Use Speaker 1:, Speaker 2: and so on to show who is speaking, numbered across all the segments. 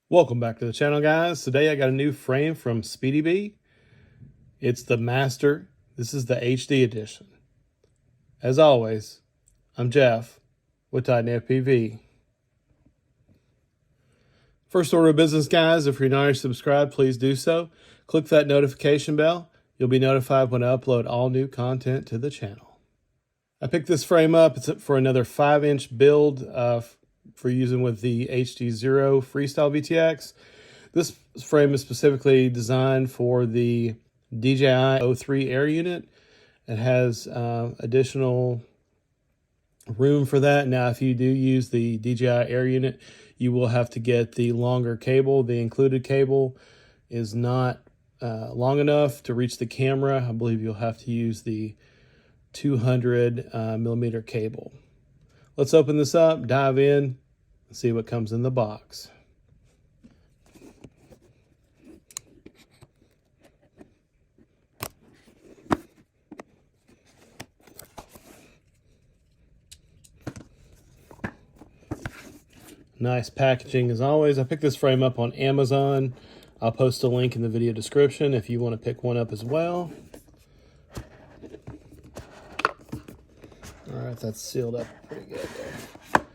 Speaker 1: Welcome back to the channel, guys. Today I got a new frame from SpeedyBee. It's the Master. This is the HD edition. As always, I'm Jeff with Titan FPV. First order of business, guys, if you're not already subscribed, please do so. Click that notification bell. You'll be notified when I upload all new content to the channel. I picked this frame up. It's for another 5-inch build for using with the HD0 Freestyle VTX. This frame is specifically designed for the DJI 03 air unit. It has additional room for that. Now, if you do use the DJI air unit, you will have to get the longer cable. The included cable is not long enough to reach the camera. I believe you'll have to use the 200 millimeter cable. Let's open this up, dive in, and see what comes in the box. Nice packaging as always. I picked this frame up on Amazon. I'll post a link in the video description if you want to pick one up as well. All right, that's sealed up pretty good there.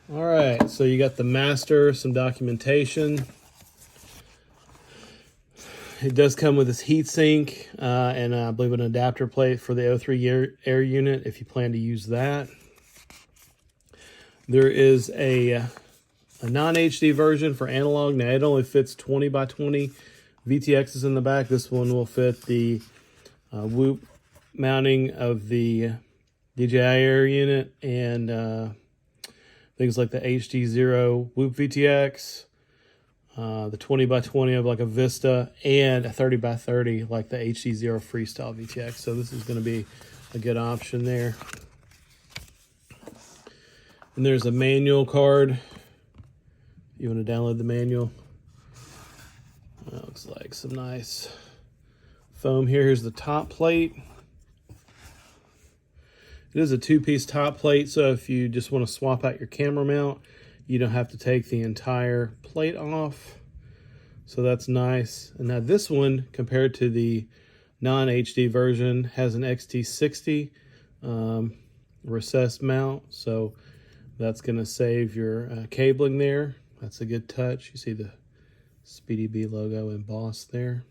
Speaker 1: All right, so you got the Master, some documentation. It does come with this heatsink and I believe an adapter plate for the 03 air unit if you plan to use that. There is a non-HD version for analog. Now, it only fits 20 by 20 VTXs in the back. This one will fit the whoop mounting of the DJI Air unit and things like the HD0 whoop VTX, the 20 by 20 of like a Vista, and a 30 by 30 like the HD0 Freestyle VTX. So this is going to be a good option there. And there's a manual card. You want to download the manual. Looks like some nice foam here. Here's the top plate. It is a 2-piece top plate, so if you just want to swap out your camera mount, you don't have to take the entire plate off. So that's nice. And now this one, compared to the non-HD version, has an XT60 recessed mount. So that's going to save your cabling there. That's a good touch. You see the SpeedyBee logo embossed there.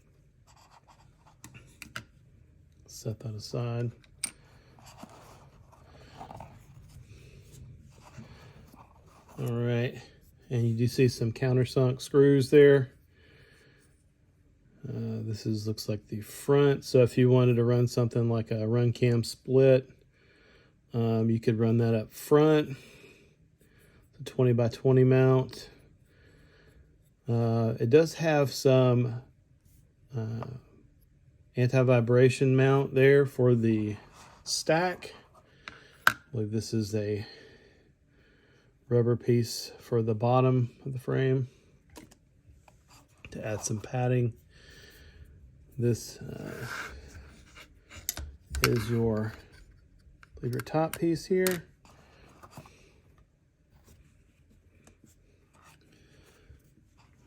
Speaker 1: Set that aside. All right, and you do see some countersunk screws there. This looks like the front. So if you wanted to run something like a run cam split, you could run that up front. It's a 20 by 20 mount. It does have some anti-vibration mount there for the stack. I believe this is a rubber piece for the bottom of the frame to add some padding. This is your top piece here.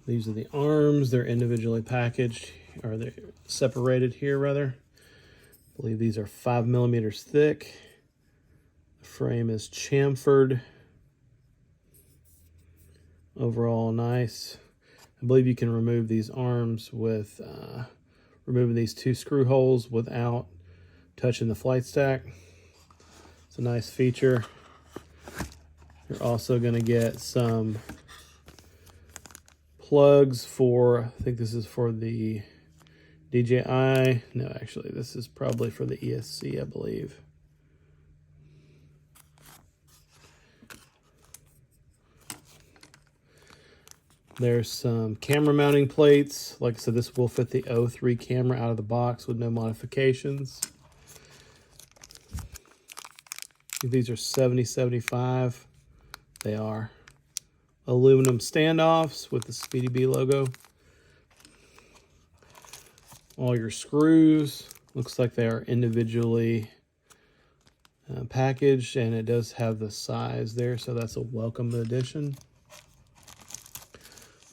Speaker 1: These are the arms. They're individually packaged, or they're separated here rather. I believe these are 5 millimeters thick. The frame is chamfered. Overall nice. I believe you can remove these arms with removing these 2 screw holes without touching the flight stack. It's a nice feature. You're also going to get some plugs for, I think this is for the DJI. No, actually, this is probably for the ESC, I believe. There's some camera mounting plates. Like I said, this will fit the 03 camera out of the box with no modifications. These are 70-75. They are aluminum standoffs with the SpeedyBee logo. All your screws, looks like they are individually packaged, and it does have the size there, so that's a welcome addition.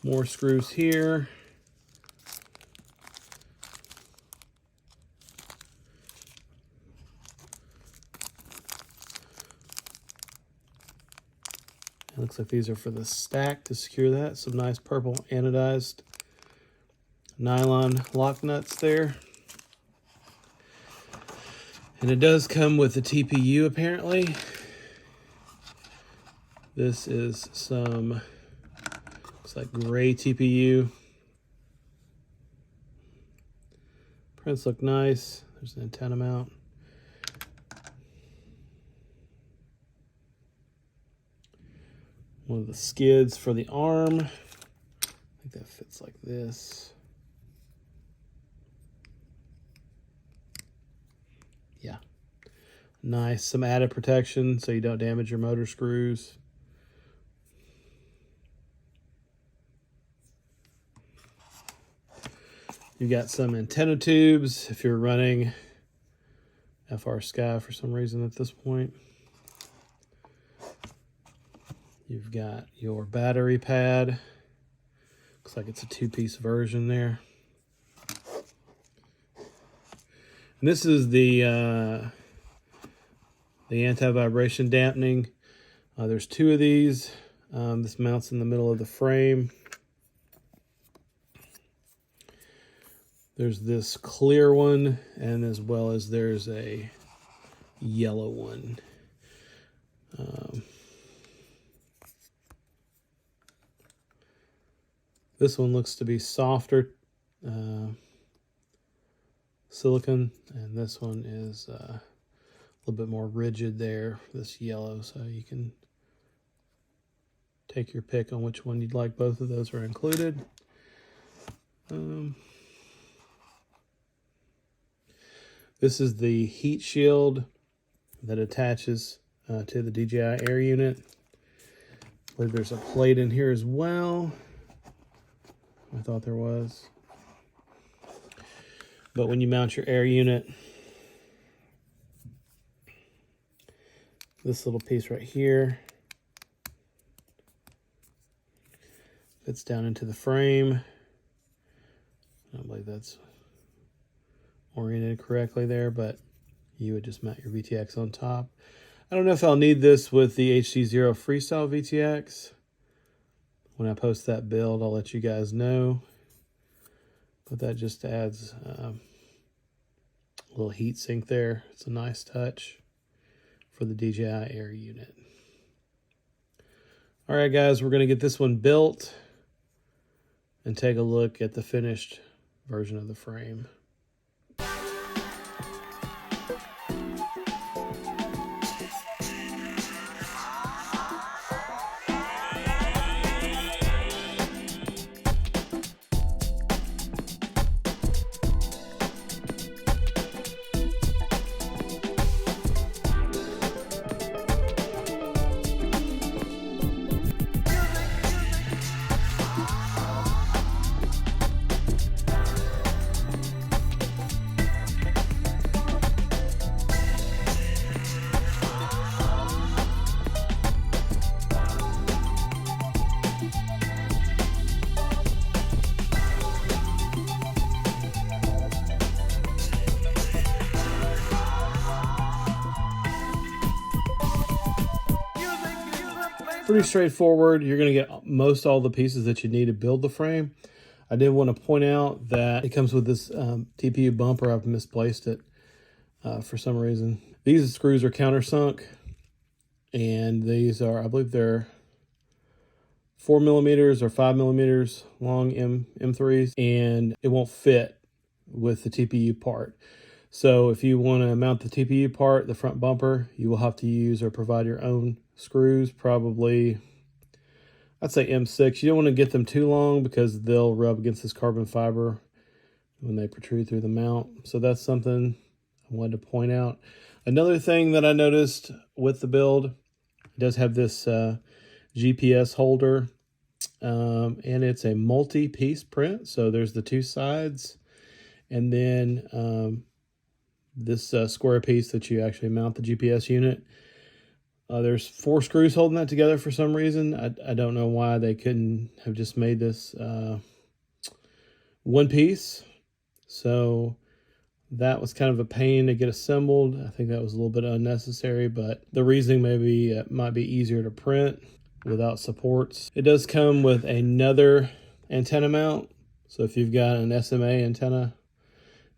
Speaker 1: More screws here. It looks like these are for the stack to secure that. Some nice purple anodized nylon lock nuts there. And it does come with the TPU apparently. This is some, looks like gray TPU. Prints look nice. There's an antenna mount. One of the skids for the arm. I think that fits like this. Yeah. Nice. Some added protection so you don't damage your motor screws. You got some antenna tubes if you're running FR Sky for some reason at this point. You've got your battery pad. Looks like it's a two-piece version there. And this is the anti-vibration dampening. There's two of these. This mounts in the middle of the frame. There's this clear one, and as well as there's a yellow one. This one looks to be softer silicone, and this one is a little bit more rigid there, this yellow, so you can take your pick on which one you'd like. Both of those are included. This is the heat shield that attaches to the DJI air unit. I believe there's a plate in here as well. I thought there was. But when you mount your air unit, this little piece right here fits down into the frame. I don't believe that's oriented correctly there, but you would just mount your VTX on top. I don't know if I'll need this with the HD0 Freestyle VTX. When I post that build, I'll let you guys know. But that just adds a little heat sink there. It's a nice touch for the DJI Air unit. All right, guys, we're going to get this one built and take a look at the finished version of the frame. Pretty straightforward. You're going to get most all the pieces that you need to build the frame. I did want to point out that it comes with this TPU bumper. I've misplaced it for some reason. These screws are countersunk, and these are, I believe they're 4 millimeters or 5 millimeters long M3s, and it won't fit with the TPU part. So if you want to mount the TPU part, the front bumper, you will have to use or provide your own screws, probably, I'd say M6. You don't want to get them too long because they'll rub against this carbon fiber when they protrude through the mount. So that's something I wanted to point out. Another thing that I noticed with the build, it does have this GPS holder, and it's a multi-piece print. So there's the two sides, and then this square piece that you actually mount the GPS unit. There's 4 screws holding that together for some reason. I don't know why they couldn't have just made this one piece. So that was kind of a pain to get assembled. I think that was a little bit unnecessary, but the reasoning maybe it might be easier to print without supports. It does come with another antenna mount. So if you've got an SMA antenna,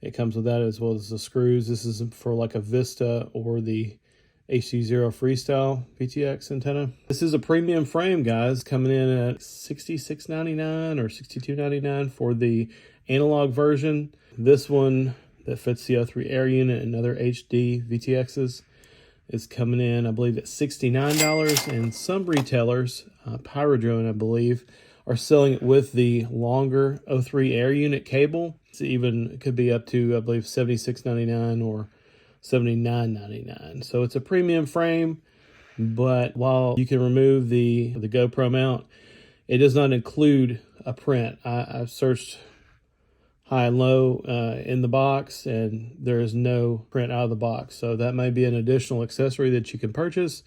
Speaker 1: it comes with that as well as the screws. This is for like a Vista or the HD0 Freestyle VTX antenna. This is a premium frame, guys, coming in at $66.99 or $62.99 for the analog version. This one that fits the O3 Air unit and other HD VTXs is coming in, I believe, at $69. And some retailers, Pyrodrone, I believe, are selling it with the longer O3 Air unit cable. It could be up to, I believe, $76.99 or $79.99. So it's a premium frame, but while you can remove the GoPro mount, it does not include a print. I've searched high and low in the box, and there is no print out of the box. So that may be an additional accessory that you can purchase.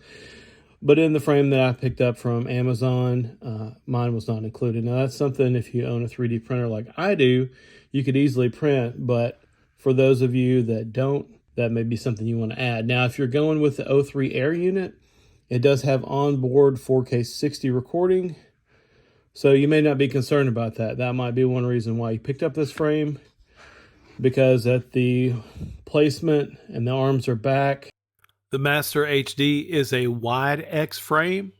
Speaker 1: But in the frame that I picked up from Amazon, mine was not included. Now that's something, if you own a 3D printer like I do, you could easily print. But for those of you that don't, that may be something you want to add. Now, if you're going with the O3 Air unit, it does have onboard 4K 60 recording. So you may not be concerned about that. That might be one reason why you picked up this frame, because at the placement and the arms are back, the Master HD is a wide X frame,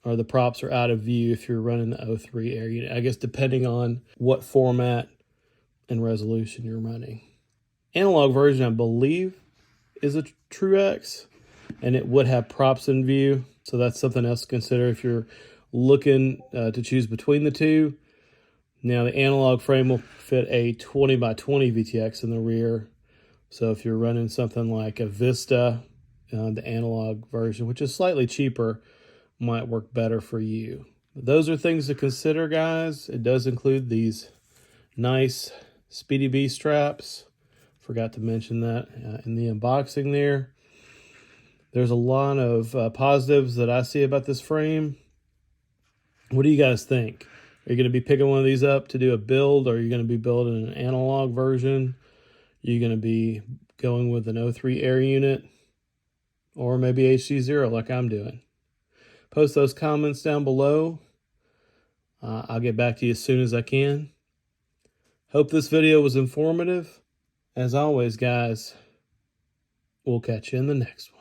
Speaker 1: or the props are out of view if you're running the O3 Air unit. I guess depending on what format and resolution you're running. Analog version, I believe, is a True X, and it would have props in view. So that's something else to consider if you're looking to choose between the two. Now, the analog frame will fit a 20 by 20 VTX in the rear. So if you're running something like a Vista, the analog version, which is slightly cheaper, might work better for you. Those are things to consider, guys. It does include these nice SpeedyBee straps. Forgot to mention that in the unboxing there. There's a lot of positives that I see about this frame. What do you guys think? Are you going to be picking one of these up to do a build, or are you going to be building an analog version? Are you going to be going with an O3 Air unit, or maybe HD0 like I'm doing? Post those comments down below. I'll get back to you as soon as I can. Hope this video was informative. As always, guys, we'll catch you in the next one.